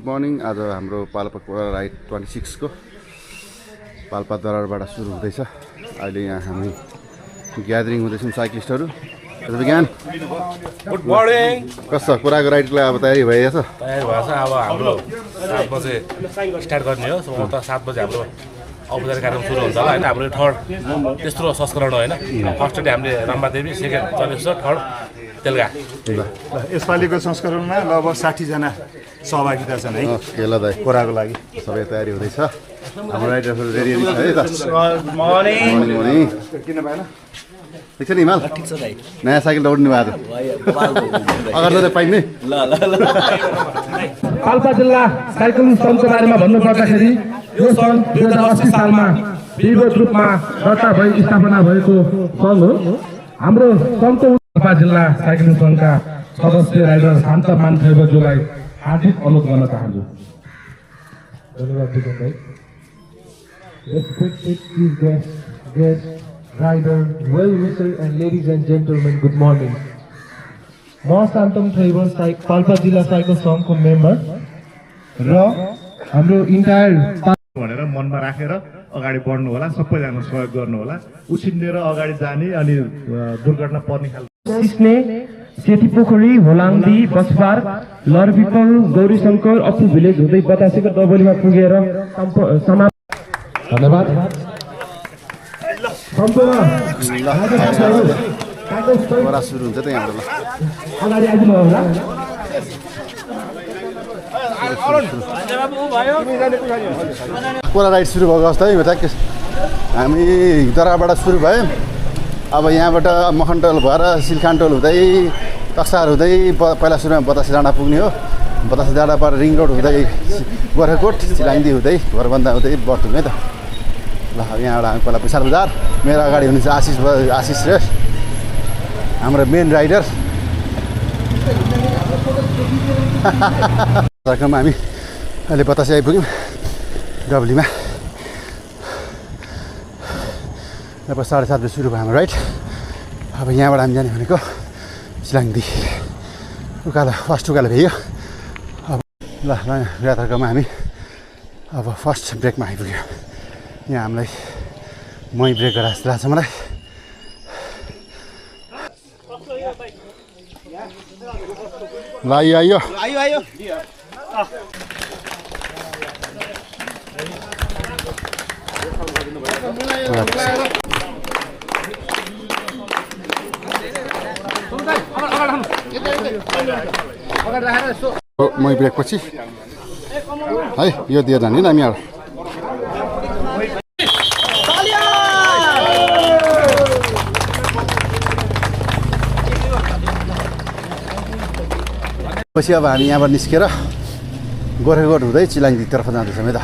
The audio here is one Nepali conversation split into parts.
मर्निङ। आज हाम्रो पाल्पा राइड 26 को पाल्पा दरारबाट सुरु हुँदैछ। अहिले यहाँ हामी ग्यादरिङ हुँदैछौँ साइक्लिस्टहरू। विज्ञान गुड मर्निङ। कस्तो कुराको राइडको लागि अब तयारी भइरहेछ? तयारी भएछ। अब हाम्रो 7 बजे स्टार्ट गर्ने हो। सम्भवत 7 बजे हाम्रो औपचारिक कार्यक्रम सुरु हुन्छ होला होइन। हाम्रो थर्ड तेस्रो संस्करण हो होइन। फर्स्ट डे हामीले रम्बादेवी, सेकेन्ड चलेश्वर, थर्ड तेलगा। यसपालिको संस्करणमा लगभग 60 जना सहभागिता छन् है। ल दाइ, कोराको लागि सबै तयारी हुँदैछ। हाम्रो राइडरहरू रेडी छ है त? मर्निङ। किन भएन? ठिक छ नि हिमाल? ठिक छ दाइ। नयाँ साइकल दौड्नु भएको अगाडि त पाइने। पाल्पा जिल्ला साइक्लिङ सङ्घको बारेमा भन्नुपर्दाखेरि यो सङ्घ 2080 सालमा विधिवत रूपमा दर्ता भई स्थापना भएको सङ्घ हो। हाम्रो सङ्घको पाल्पा जिल्ला साइक्लिङ सङ्घका सदस्य राइडर शान्त मानथैबज्यूलाई हार्दिक अनुरोध गर्न चाहन्छु। धन्यवाद विक्रम भाइ। Respected chief guests, rider, well-wisher and ladies and gentlemen, good morning. म शान्तम थैबल पाल्पा जिल्ला साइकल सङ्घको मेम्बर र हाम्रो इन्टायर भनेर मनमा राखेर अगाडि बढ्नु होला। सबैजना सहयोग गर्नु होला। उछिनेर अगाडि जाने अनि दुर्घटना पर्ने खालको सिस्ने, सेती पोखरी, होलाङ्दी, बसपार, लरपिपल, गौरी शङ्कर, अप्पु भिलेज हुँदै बतासेको डबलीमा पुगेर धन्यवाद। बडा सुरु हुन्छ त यहाँबाट। अगाडि आइदिनु होला। कोरा राइड सुरु भएको अवस्था है। हामी दराबाट सुरु भयो। अब यहाँबाट मखनटोल भएर सिलखानटोल हुँदै तक्सार हुँदै पहिला सुरुमा बतासे डाँडा पुग्ने हो। बतासे डाँडाबाट रिङ रोड हुँदै गोर्खाकोट, चिलाङ्दी हुँदै घरबन्दा हुँदै बटुङ है त। ल यहाँबाट हामी पहिला विशाल बजार। मेरो अगाडि हुनुहुन्छ आशिष श्रेष्ठ, हाम्रो मेन राइडर। कार्यक्रममा हामी अहिले बतासे आइपुग्यौँ डब्लीमा। अब 7:30 बजी सुरु भयो हाम्रो राइड। अब यहाँबाट हामी जाने भनेको चिलाङ्दी। उकालो फर्स्ट उकालो भ्यायो। अब ल यात्राक्रममा हामी अब फर्स्ट ब्रेकमा आइपुग्यो। यहाँ हामीलाई मै ब्रेक गरेर जस्तो लाग्छ मलाई। ल आइयो मै ब्रेक पछि है यो दिएर जाने नि हामी अब। पछि अब हामी यहाँबाट निस्केर गोर्खाकोट हुँदै चिलाङ्दीतर्फ जाँदैछौँ है त।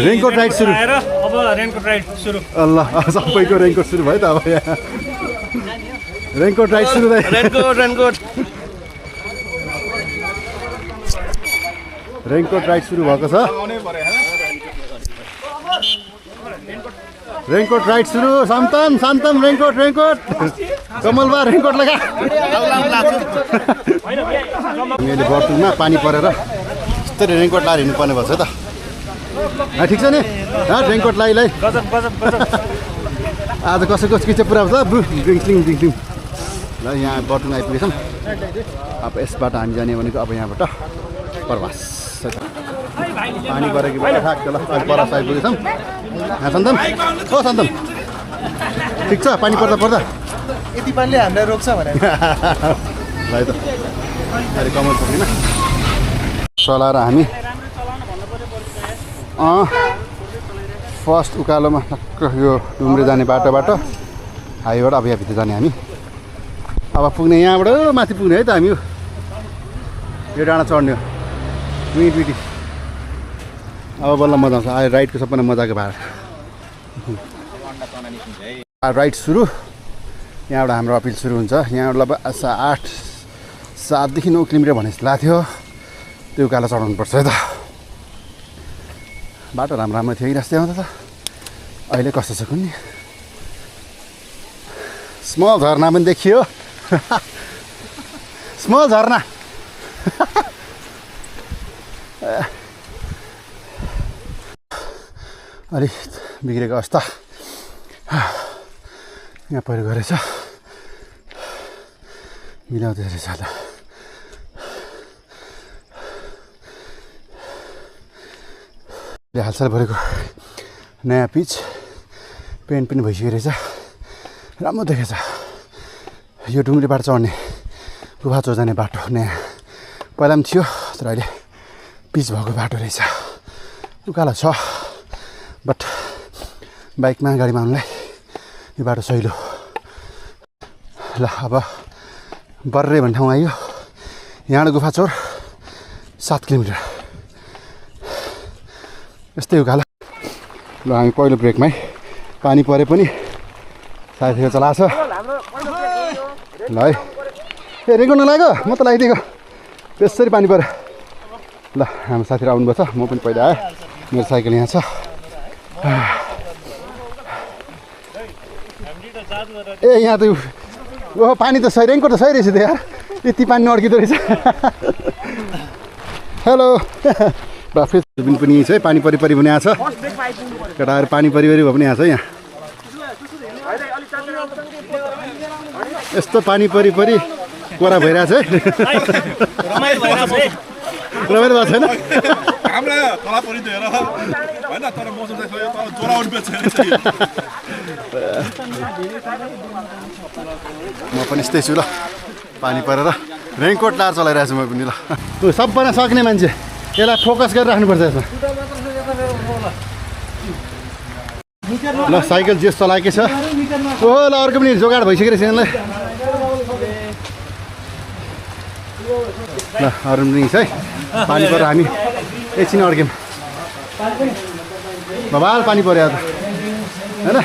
रेनकोट राइड सुरु। अब रेनकोट राइड सुरु। अल्लाह, सबैको रेनकोट सुरु भयो त अब यहाँ। रेनकोट राइड सुरु भयो। रेनकोट राइड सुरु भएको छ। रेनकोट राइड सुरु। शान्तम रेनकोट कमलबा रेनकोट लगा। मैले बटुङमा पानी परेर यस्तरी रेनकोट लाएर हिँड्नुपर्ने भएको छ त। ठिक छ नि रेनकोट लाई आज कसैको के चाहिँ पुरा हुन्छ ड्रिङ्क्लिङ। ल यहाँ बटुङ आइपुगेछौँ। अब यसबाट हामी जाने भनेको अब यहाँबाट प्रवास। पानी परेको बेला ठ्याक्क ल प्रवास आइपुगेछौँ। शान्तम ओ शान्तम ठिक छ? पानी पर्दा यति पानीले हामीलाई रोक्छ भनेर ल त अहिले कमल पुग्दैन चलाएर हामी फर्स्ट उकालोमा ठक्क यो डुम्रे जाने बाटोबाट हाइवेबाट अब यहाँभित्र जाने हामी। अब पुग्ने यहाँबाट माथि पुग्ने है त हामी। यो डाँडा चढ्ने हो मिटी। अब बल्ल मजा आउँछ। अहिले राइडको सबभन्दा मजाको भाग राइड सुरु। यहाँबाट हाम्रो अपिल सुरु हुन्छ। यहाँबाट लगभग 7 देखि 9 किलोमिटर भने जस्तो लाग्थ्यो। त्यो उकालो चढाउनुपर्छ है त। बाटो राम्रो थियो कि रास्ता आउँदा त। अहिले कस्तो छ कुन्नी स्मल झरना पनि देखियो स्मल झरना अलिक बिग्रेको अवस्था यहाँ पहिरो गरेछ मिलाउँदै रहेछ ल हालसाल भरेको नयाँ पिच पेन्ट पनि भइसकेको रहेछ राम्रो देखेछ यो डुङ्ग्री बाटो चढ्ने गुफा चोर जाने बाटो नयाँ पहिला पनि थियो तर अहिले पिच भएको बाटो रहेछ उकालो छ बट बाइकमा गाडीमा आउनुलाई यो बाटो सहिलो ल अब बर्रे भन्ने ठाउँ आयो यहाँबाट गुफा चोर 7 किलोमिटर यस्तै उकालो ल हामी पहिलो ब्रेकमै पानी परे पनि साथीहरू चलाछ ल है ए रेकर्ड नलाग्यो म त लगाइदिएको त्यसरी पानी पऱ्यो ल हाम्रो साथीहरू आउनुभएको छ म पनि पहिला आएँ मेरो साइकल यहाँ छ ए यहाँ त ओहो पानी त सही रेनको त सही रहेछ त यार यति पानी नअड्किँदो रहेछ हेलो बाफ्रे पनि छ है पानी परि पनि आएको छ केटाहरू पानी परि भयो पनि आएको छ यहाँ यस्तो पानी परि कोरा भइरहेछ है रमाइलो भएको छैन म पनि यस्तै छु ल पानी परेर रेनकोट लाएर चलाइरहेको छु म पनि ल सबैजना सक्ने मान्छे यसलाई फोकस गरेर राख्नुपर्छ यसमा ल साइकल जेस चलाएकै छ ओहो ल अर्को पनि जोगाड भइसक्यो रहेछ यहाँलाई ल अरू पनि छ है पानी परेर हामी एकछिन अड्क्यौँ बबाल पानी पऱ्यो त होइन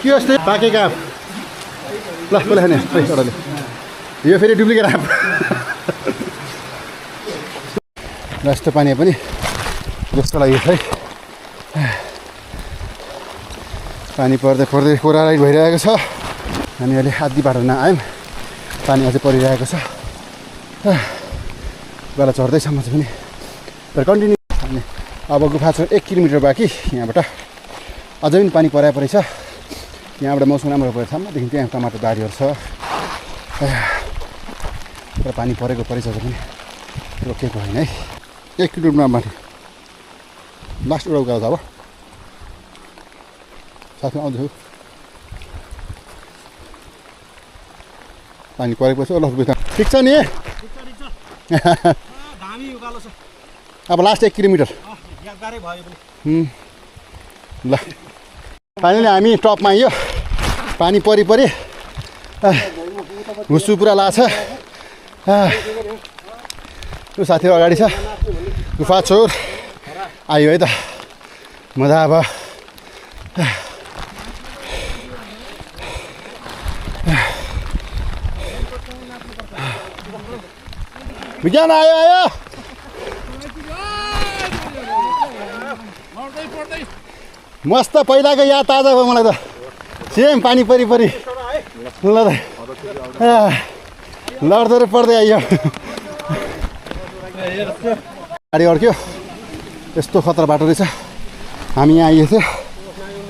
के यस्तै पाकेको आँप ल कसले खाने एउटाले यो फेरि डुप्लिकेट आँप ल यस्तो पानी पनि जस्तो लाग्यो है पानी पर्दै कोरालाई भइरहेको छ हामी अहिले आधी बाटो नआयौँ पानी अझै परिरहेको छ बेला चढ्दैछ म चाहिँ पनि तर कन्टिन्यू अनि अब गुफा छ 1 किलोमिटर बाँकी यहाँबाट अझै पनि पानी परै छ यहाँबाट मौसम राम्रो परेको ठाउँमादेखि त्यहाँ टमाटर बारीहरू छ तर पानी परेको परिछ पनि रोकेको होइन है 1 किलोमिटरमा माथि लास्ट एउटा उकालो छ अब साथमा आउँदैछु पानी परेको छ ल ठिक छ नि अब लास्ट 1 किलोमिटर ल फाइनली हामी टपमा आइयो पानी परि हुस्सु पुरा लाग्छ त्यो साथीहरू अगाडि छ गुफा चोर आयो है त मजा अब विज्ञान आयो मस्त पहिलाको याद ताजा भयो मलाई त सेम पानी परि ल त लड्दै पर्दै आइयो गाडी अड्क्यो यस्तो खतरा बाटो रहेछ हामी यहाँ आइएको थियो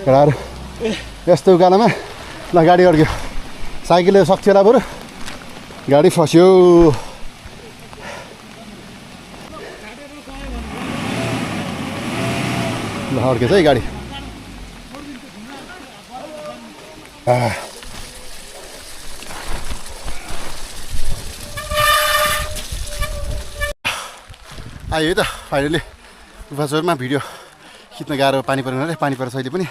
केटाहरू यस्तो उकालोमा ल गाडी अड्क्यो साइकलले सक्छ होला बरु गाडी फस्यो ल अड्केछ है गाडी आयो त फाइनली गुफा चोरमा भिडियो खिच्न गाह्रो पानी परेन अरे पानी परेर अहिले पनि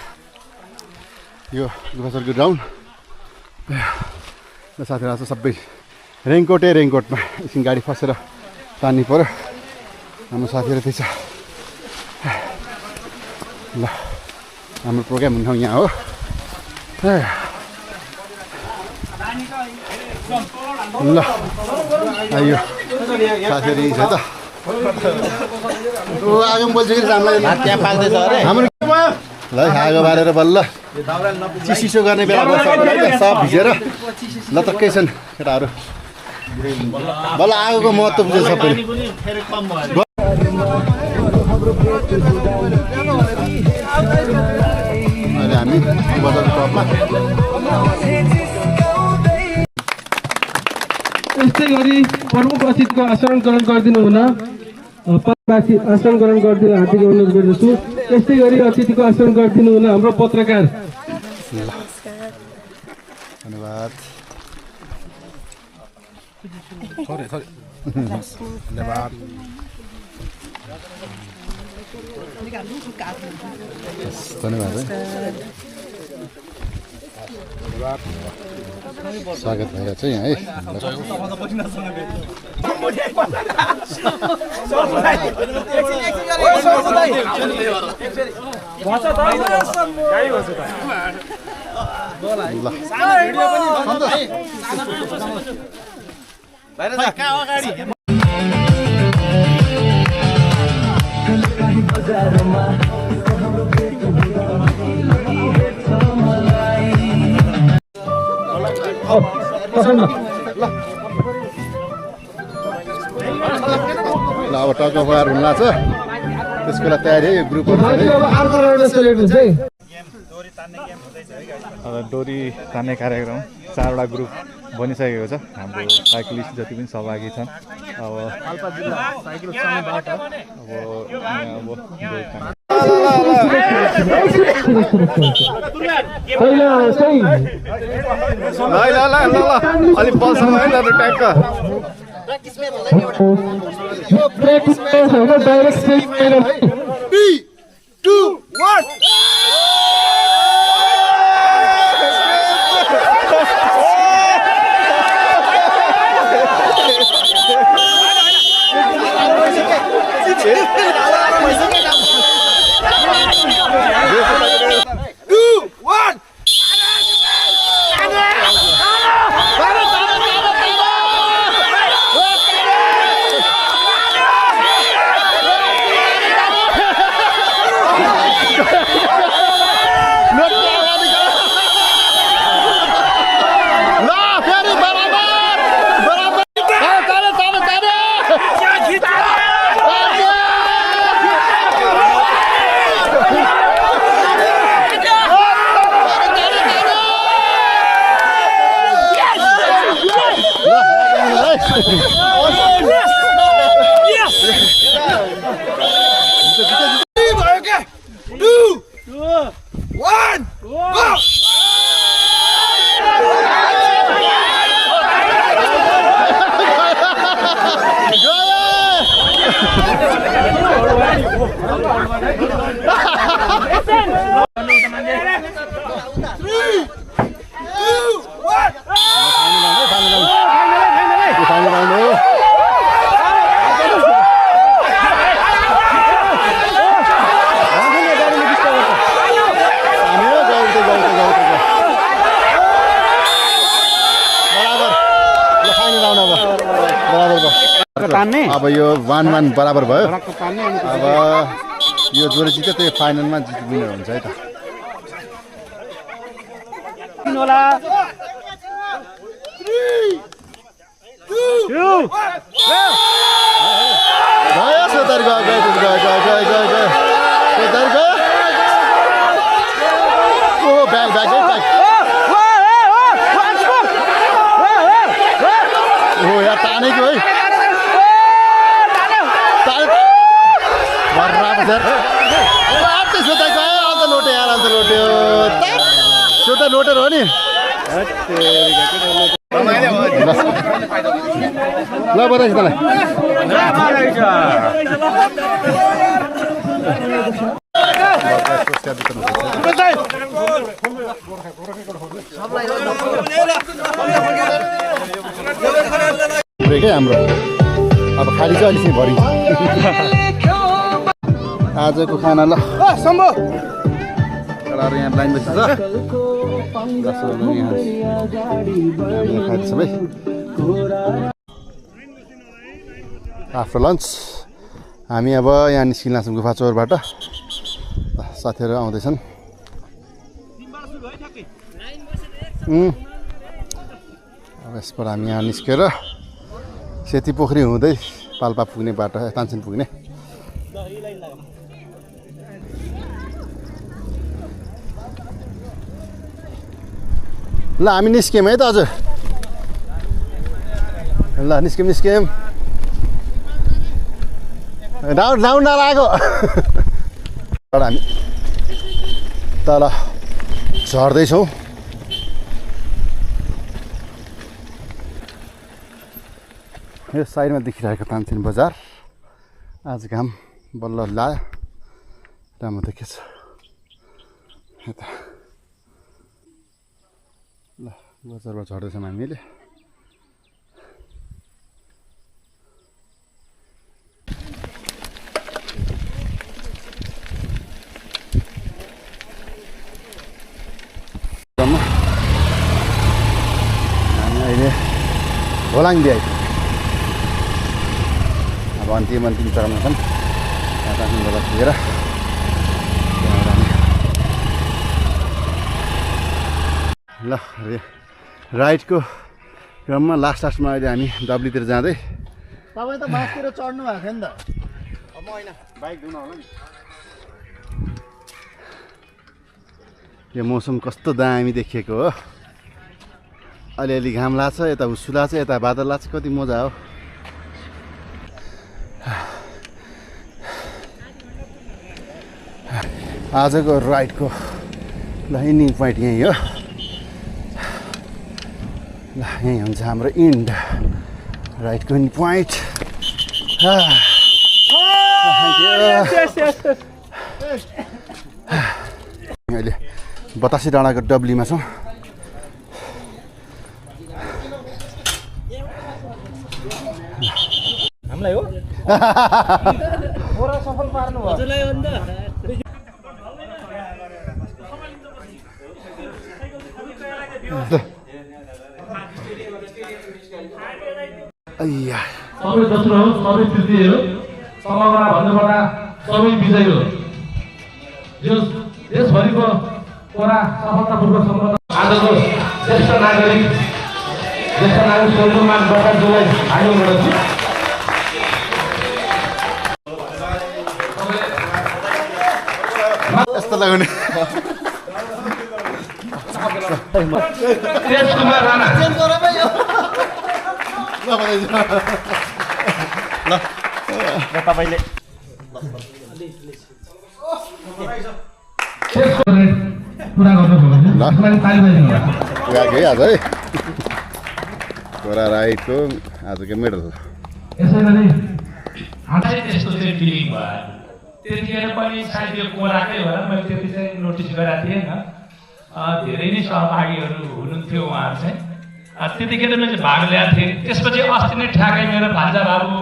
यो गुफा चोरको ग्राउन्ड साथीहरू आज सबै रेनकोटमा एकछिन गाडी फसेर तान्नु पऱ्यो हाम्रो साथीहरू त्यही छ ल हाम्रो प्रोग्राम हुने ठाउँ यहाँ हो ल आइयो साथीहरू यहीँ छ त आगो बोल्छ कि हाम्रो ल आगो बालेर बल्ल चिसो गर्ने बेला सब भिजेर ल त केही छैन केटाहरू बल्ल आगोको महत्त्व बुझ्छ सबैले अहिले हामी बजारको टपमा यस्तै गरी प्रमुख अतिथिको आसन ग्रहण गरिदिनु हुन पदवासी आसन ग्रहण गरिदिनु हार्दिक अनुरोध गर्दछु। यस्तै गरी अतिथिको आसन गरिदिनु हुन हाम्रो पत्रकार धन्यवाद धन्यवाद स्वागत भएर चाहिँ है ल अब टग अफ वार हुन लाग्छ त्यसको लागि तयारी है ग्रुपहरू अब डोरी तान्ने कार्यक्रम 4वटा ग्रुप बनिसकेको छ। हाम्रो साइक्लिस्ट जति पनि सहभागी छन् अब अलिक बलसँग है ल ट्याक्क अब यो 1-1 बराबर भयो। अब यो जोडी जित्यो त्यही फाइनलमा विनर हुन्छ है त। गयो सोतर गयो सोतर गयो ओ ब्याग ओ यार तानेको है सोता लोटर हो नि ल बताइस तँलाई हाम्रो अब खाली चाहिँ अलिक भरिन्छ आजको खाना ल केटाहरू यहाँ लाइन बसेछ सबै आफ्टर लन्च हामी अब यहाँ निस्किन लाग्छौँ गुफा चौरबाट साथीहरू आउँदैछन् अब यसबाट हामी यहाँ निस्केर सेती पोखरी हुँदै पाल्पा पुग्ने बाटो तानसेन पुग्ने। ल हामी निस्क्यौँ है त हजुर। ल निस्क्यौँ राउन्ड नलागो हामी तल झर्दैछौँ। यो साइडमा देखिरहेको तानसेन बजार आज घाम बल्ल लायो राम्रो देखिन्छ यता। ल बजारमा झर्दैछौँ हामीले। हामी अहिले होलाङ्गी आइपुग्यौँ। अब अन्तिम चरणमा छन् तानसेन बजार पुगेर ल राइडको क्रममा लास्टमा अहिले हामी डब्लीतिर जाँदै। तपाईँ त मासतिर चढ्नु भएको थियो नि त। म होइन बाइक धुन होला नि। यो मौसम कस्तो दामी देखिएको हो। अलिअलि घाम लाग्छ, यता हुस्सु लाग्छ, यता बादल लाग्छ, कति मजा हो। आजको राइडको ल इन्डिङ पोइन्ट यहीँ हो। ल यहीँ हुन्छ हाम्रो इन्ड राइडको इन्ड पोइन्ट। अहिले 82 डाँडाको डब्लीमा छौँ। हामीलाई हो सफल पार्नु भयो हजुरलाई हो नि त। सबै दोस्रो हो, सबै तृतीय हो, समग्र भन्नुपर्दा सबै विजय हो। यो देशभरिको कोरा सफलतापूर्वक सम्पन्न आजको ज्येष्ठ नागरिक सोमकुमार बटालज्यूलाई हामी बढाउँछु। यस्तो लगाउने तेजकुमार राणा तपाईँले पुरा गर्नुभयो है आज है कोरा राइडको आजको मेडल। यसै गरी त्यस्तो चाहिँ फिलिङ भयो। त्यतिखेर पनि सायद यो कोराकै होला, मैले त्यति चाहिँ नोटिस गरेको थिएन। धेरै नै सहभागीहरू हुनुहुन्थ्यो उहाँहरू चाहिँ। त्यतिखेर मैले भाग लिएको थिएँ। त्यसपछि अस्ति नै ठ्याक्कै मेरो भान्जा बाबु